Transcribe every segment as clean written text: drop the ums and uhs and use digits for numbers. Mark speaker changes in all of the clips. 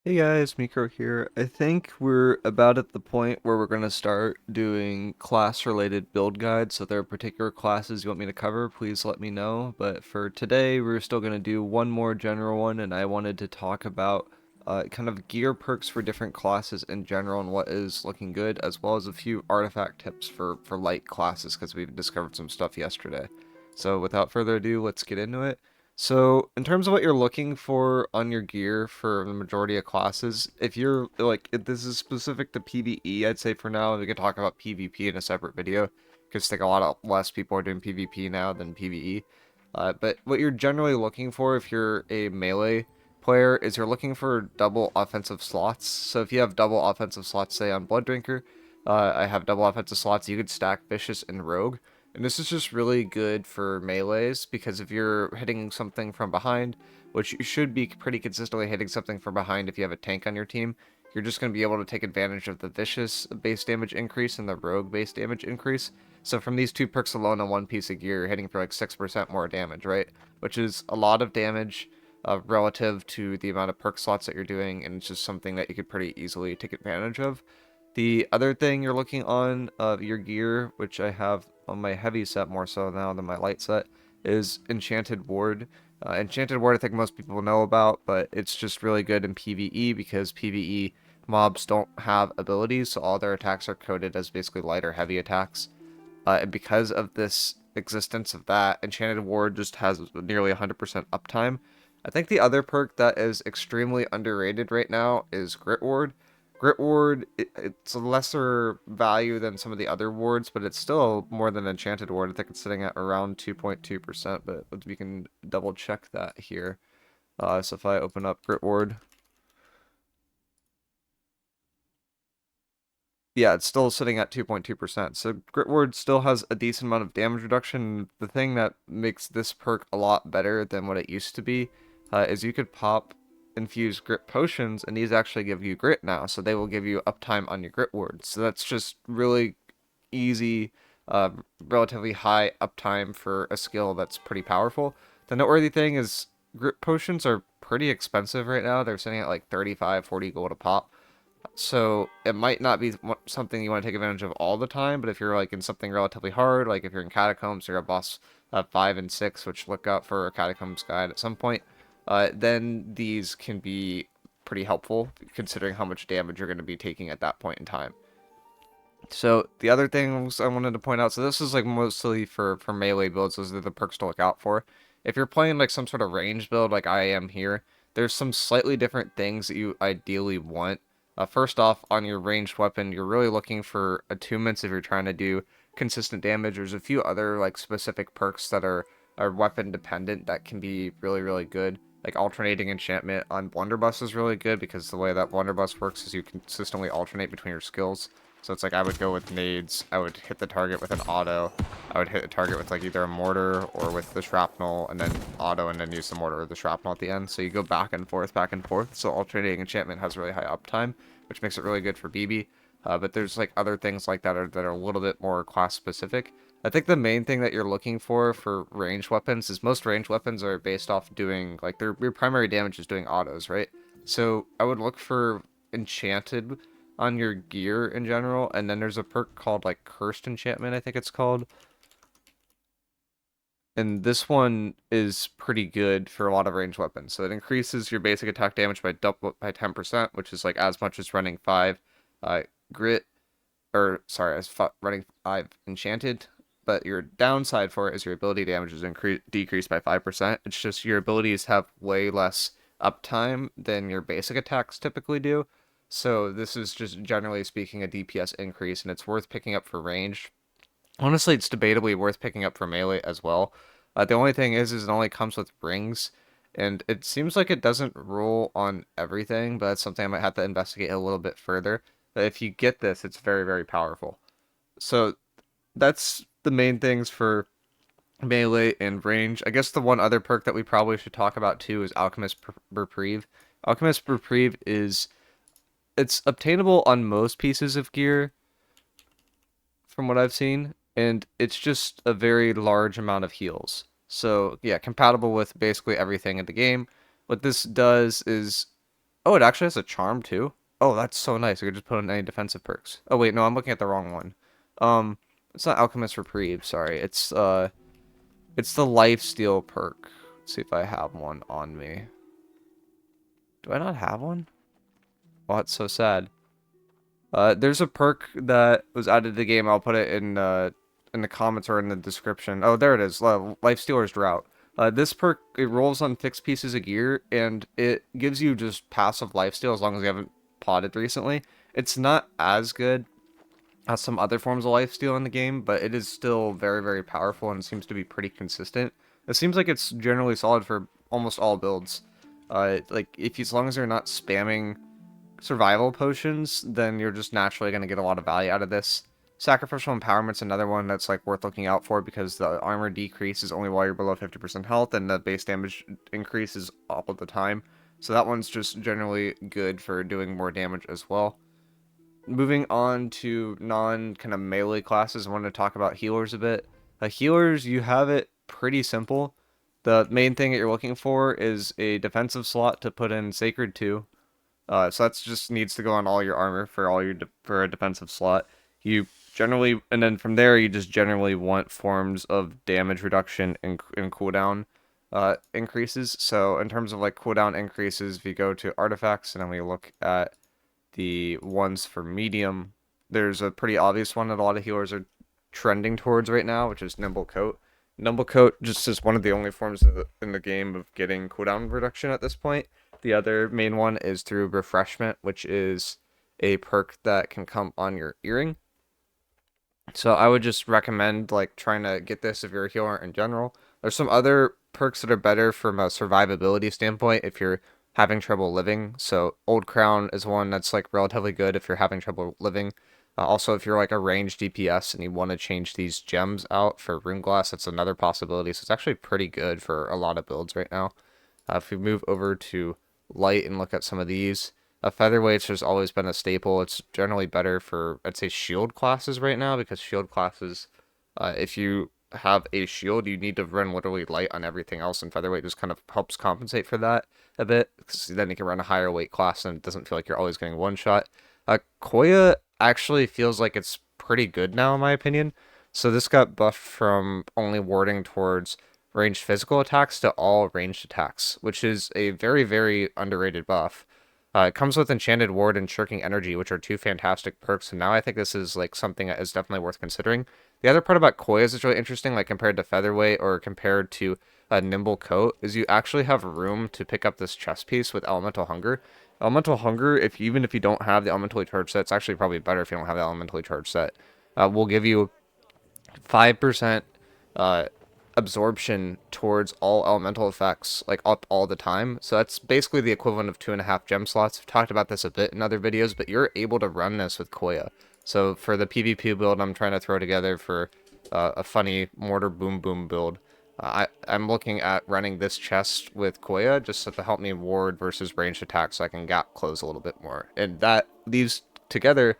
Speaker 1: Hey guys, miicrow here. I think we're about at the point where we're going to start doing class-related build guides. So if there are particular classes you want me to cover, please let me know. But for today, we're still going to do one more general one, and I wanted to talk about kind of gear perks for different classes in general and what is looking good, as well as a few artifact tips for light classes because we discovered some stuff yesterday. So without further ado, let's get into it. So, in terms of what you're looking for on your gear for the majority of classes, if you're like, if this is specific to PvE, I'd say for now, we can talk about PvP in a separate video, because I think a lot of less people are doing PvP now than PvE. But what you're generally looking for if you're a melee player is you're looking for double offensive slots. So if you have double offensive slots, say on Blood Drinker, I have double offensive slots, you could stack Vicious and Rogue. And this is just really good for melees because if you're hitting something from behind, which you should be pretty consistently hitting something from behind if you have a tank on your team, you're just going to be able to take advantage of the vicious base damage increase and the rogue base damage increase. So from these two perks alone on one piece of gear, you're hitting for like 6% more damage, right? Which is a lot of damage relative to the amount of perk slots that you're doing, and it's just something that you could pretty easily take advantage of. The other thing you're looking on your gear, which I have on my heavy set more so now than my light set, is Enchanted Ward. Enchanted Ward I think most people know about, but it's just really good in PvE because PvE mobs don't have abilities, so all their attacks are coded as basically light or heavy attacks. And because of this existence of that, Enchanted Ward just has nearly 100% uptime. I think the other perk that is extremely underrated right now is Grit Ward. Grit Ward, it's a lesser value than some of the other wards, but it's still more than Enchanted Ward. I think it's sitting at around 2.2%, but we can double check that here. So if I open up Grit Ward, yeah, it's still sitting at 2.2%. So Grit Ward still has a decent amount of damage reduction. The thing that makes this perk a lot better than what it used to be is you could pop infused grit potions, and these actually give you grit now. So they will give you uptime on your Grit Ward. So that's just really easy, uh, relatively high uptime for a skill that's pretty powerful. The noteworthy thing is grit potions are pretty expensive right now. They're sitting at like 35, 40 gold a pop. So it might not be something you want to take advantage of all the time, but if you're like in something relatively hard, like if you're in Catacombs or a boss 5 and 6, which look out for a Catacombs guide at some point, then these can be pretty helpful considering how much damage you're going to be taking at that point in time. So the other things I wanted to point out, so this is like mostly for melee builds, those are the perks to look out for. If you're playing like some sort of range build like I am here, there's some slightly different things that you ideally want. First off, on your ranged weapon, you're really looking for attunements if you're trying to do consistent damage. There's a few other like specific perks that are weapon dependent that can be really, really good. Like alternating enchantment on Blunderbuss is really good because the way that Blunderbuss works is you consistently alternate between your skills. So it's like I would go with nades, I would hit the target with an auto, I would hit the target with like either a mortar or with the shrapnel, and then auto, and then use the mortar or the shrapnel at the end. So you go back and forth, back and forth. So alternating enchantment has really high uptime, which makes it really good for BB. But there's like other things like that are a little bit more class specific. I think the main thing that you're looking for ranged weapons is most ranged weapons are based off doing like your primary damage is doing autos, right? So I would look for enchanted on your gear in general, and then there's a perk called like Cursed Enchantment, I think it's called. And this one is pretty good for a lot of ranged weapons. So it increases your basic attack damage by double by 10%, which is like as much as running 5 grit, or sorry, as running 5 enchanted. But your downside for it is your ability damage is decreased by 5%. It's just your abilities have way less uptime than your basic attacks typically do. So this is just generally speaking a DPS increase, and it's worth picking up for range. Honestly, it's debatably worth picking up for melee as well. The only thing is it only comes with rings, and it seems like it doesn't rule on everything, but that's something I might have to investigate a little bit further. But if you get this, it's very, very powerful. So that's the main things for melee and range. I guess the one other perk that we probably should talk about too is Alchemist Reprieve. Alchemist Reprieve is it's obtainable on most pieces of gear from what I've seen, and it's just a very large amount of heals. So yeah, compatible with basically everything in the game. What this does is Oh, it actually has a charm too. Oh, that's so nice. I could just put on any defensive perks. Oh wait, no, I'm looking at the wrong one. Um, it's not Alchemist Reprieve. Sorry, it's the Lifesteal perk. Let's see if I have one on me. Do I not have one? Oh, that's so sad. There's a perk that was added to the game. I'll put it in the comments or in the description. Oh, there it is. Lifestealer's Drought. This perk, it rolls on fixed pieces of gear, and it gives you just passive lifesteal as long as you haven't potted recently. It's not as good as some other forms of lifesteal in the game, but it is still very, very powerful and seems to be pretty consistent. It seems like it's generally solid for almost all builds. Like, as long as you're not spamming survival potions, then you're just naturally going to get a lot of value out of this. Sacrificial Empowerment's another one that's like worth looking out for because the armor decrease is only while you're below 50% health and the base damage increases all of the time. So that one's just generally good for doing more damage as well. Moving on to non kind of melee classes, I want to talk about healers a bit. Healers, you have it pretty simple. The main thing that you're looking for is a defensive slot to put in Sacred 2. So that's just needs to go on all your armor for all your for a defensive slot. You generally, and then from there, you just generally want forms of damage reduction and cooldown increases. So in terms of like cooldown increases, if you go to artifacts and then we look at the ones for medium, there's a pretty obvious one that a lot of healers are trending towards right now, which is Nimble Coat. Nimble Coat just is one of the only forms in the game of getting cooldown reduction at this point. The other main one is through Refreshment, which is a perk that can come on your earring. So I would just recommend like trying to get this if you're a healer in general. There's some other perks that are better from a survivability standpoint if you're having trouble living. So Old Crown is one that's like relatively good if you're having trouble living. Also, if you're like a ranged DPS and you want to change these gems out for Rune Glass, that's another possibility. So it's actually pretty good for a lot of builds right now. If we move over to light and look at some of these, featherweights has always been a staple. It's generally better for, I'd say, shield classes right now, because shield classes, if you have a shield, you need to run literally light on everything else, and featherweight just kind of helps compensate for that a bit, because then you can run a higher weight class and it doesn't feel like you're always getting one shot. Koya actually feels like it's pretty good now, in my opinion. So this got buffed from only warding towards ranged physical attacks to all ranged attacks, which is a very, very underrated buff. It comes with Enchanted Ward and Shirking Energy, which are two fantastic perks, and now I think this is like something that is definitely worth considering. The other part about Koya is really interesting, like compared to Featherweight or compared to a Nimble Coat, is you actually have room to pick up this chest piece with Elemental Hunger. Elemental Hunger, even if you don't have the Elementally Charged set, it's actually probably better if you don't have the Elementally Charged set. Will give you 5% absorption towards all elemental effects, like up all the time. So that's basically the equivalent of 2.5 gem slots. I've talked about this a bit in other videos, but you're able to run this with Koya. So for the PvP build I'm trying to throw together for a funny Mortar Boom Boom build, I'm looking at running this chest with Koya just to help me ward versus ranged attacks so I can gap close a little bit more. And that, these together,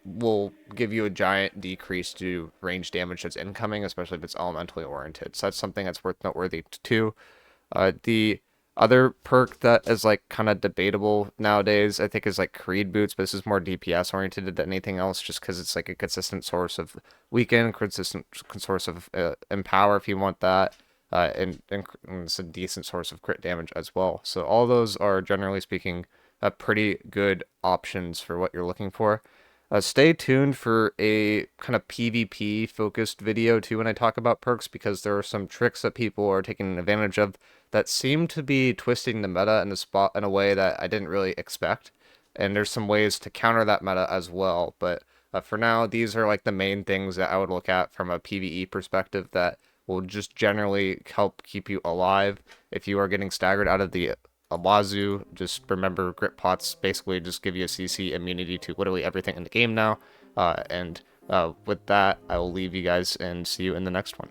Speaker 1: will give you a giant decrease to range damage that's incoming, especially if it's elementally oriented. So that's something that's worth noteworthy too. The other perk that is like kind of debatable nowadays, I think, is like Creed Boots, but this is more DPS oriented than anything else, just because it's like a consistent source of weaken, consistent source of empower if you want that, and it's a decent source of crit damage as well. So all those are, generally speaking, pretty good options for what you're looking for. Stay tuned for a kind of PvP focused video too when I talk about perks, because there are some tricks that people are taking advantage of that seem to be twisting the meta in a way that I didn't really expect. And there's some ways to counter that meta as well. But for now, these are like the main things that I would look at from a PvE perspective that will just generally help keep you alive. If you are getting staggered out of the Wazoo, just remember Grit Pots basically just give you a CC immunity to literally everything in the game now. And with that, I will leave you guys and see you in the next one.